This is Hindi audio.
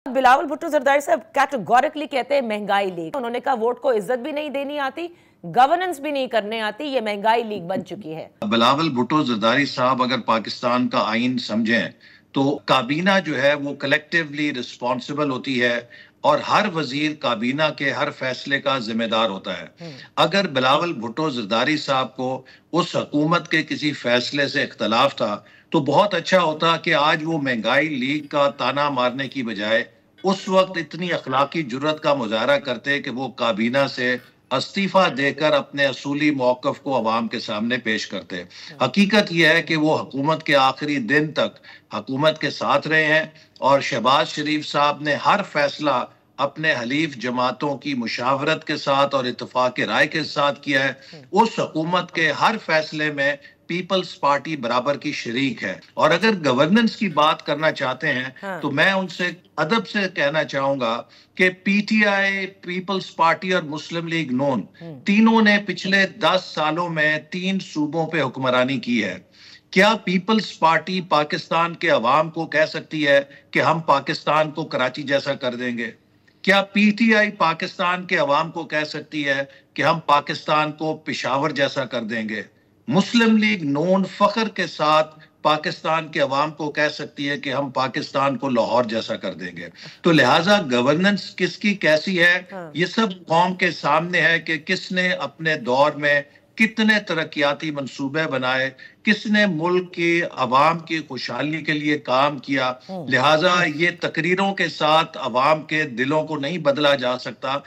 बिलावल भुट्टो जरदारी साहब कैटेगोरिकली कहते हैं महंगाई लीग। उन्होंने कहा वोट को इज्जत भी नहीं देनी आती, गवर्नेंस भी नहीं करने आती, ये महंगाई लीग बन चुकी है। बिलावल भुट्टो जरदारी साहब अगर पाकिस्तान का आइन समझें तो काबीना जो है वो कलेक्टिवली रिस्पॉन्सिबल होती है और हर वजीर काबीना के हर फैसले का जिम्मेदार होता है। अगर बिलावल भुट्टो जरदारी साहब को उस हुकूमत के किसी फैसले से इख्तलाफ था तो बहुत अच्छा होता कि आज वो महंगाई लीग का ताना मारने की बजाय उस वक्त इतनी अखलाकी जुर्रत का मुजाहरा करते कि वो काबीना से इस्तीफा देकर अपने असूली मौकफ को अवाम के सामने पेश करते। हकीकत यह है कि वो हुकूमत के आखिरी दिन तक हुकूमत के साथ रहे हैं और शहबाज शरीफ साहब ने हर फैसला अपने हलीफ जमातों की मुशावरत के साथ और इत्तेफाक राय के साथ किया है। उस हुकूमत के हर फैसले में पीपल्स पार्टी बराबर की शरीक है। और अगर गवर्नेंस की बात करना चाहते हैं तो मैं उनसे अदब से कहना चाहूंगा कि पीटीआई, पीपल्स पार्टी और मुस्लिम लीग नून तीनों ने पिछले 10 सालों में 3 सूबों पे हुक्मरानी की है। क्या पीपल्स पार्टी पाकिस्तान के अवाम को कह सकती है कि हम पाकिस्तान को कराची जैसा कर देंगे? क्या पीटीआई पाकिस्तान के अवाम को कह सकती है कि हम पाकिस्तान को पेशावर जैसा कर देंगे? मुस्लिम लीग नून फख्र के साथ पाकिस्तान के अवाम को कह सकती है कि हम पाकिस्तान को लाहौर जैसा कर देंगे। तो लिहाजा गवर्नेंस किसकी कैसी है ये सब कौम के सामने है कि किसने अपने दौर में कितने तरक्याती मंसूबे बनाए, किसने मुल्क की अवाम की खुशहाली के लिए काम किया। लिहाजा ये तकरीरों के साथ अवाम के दिलों को नहीं बदला जा सकता।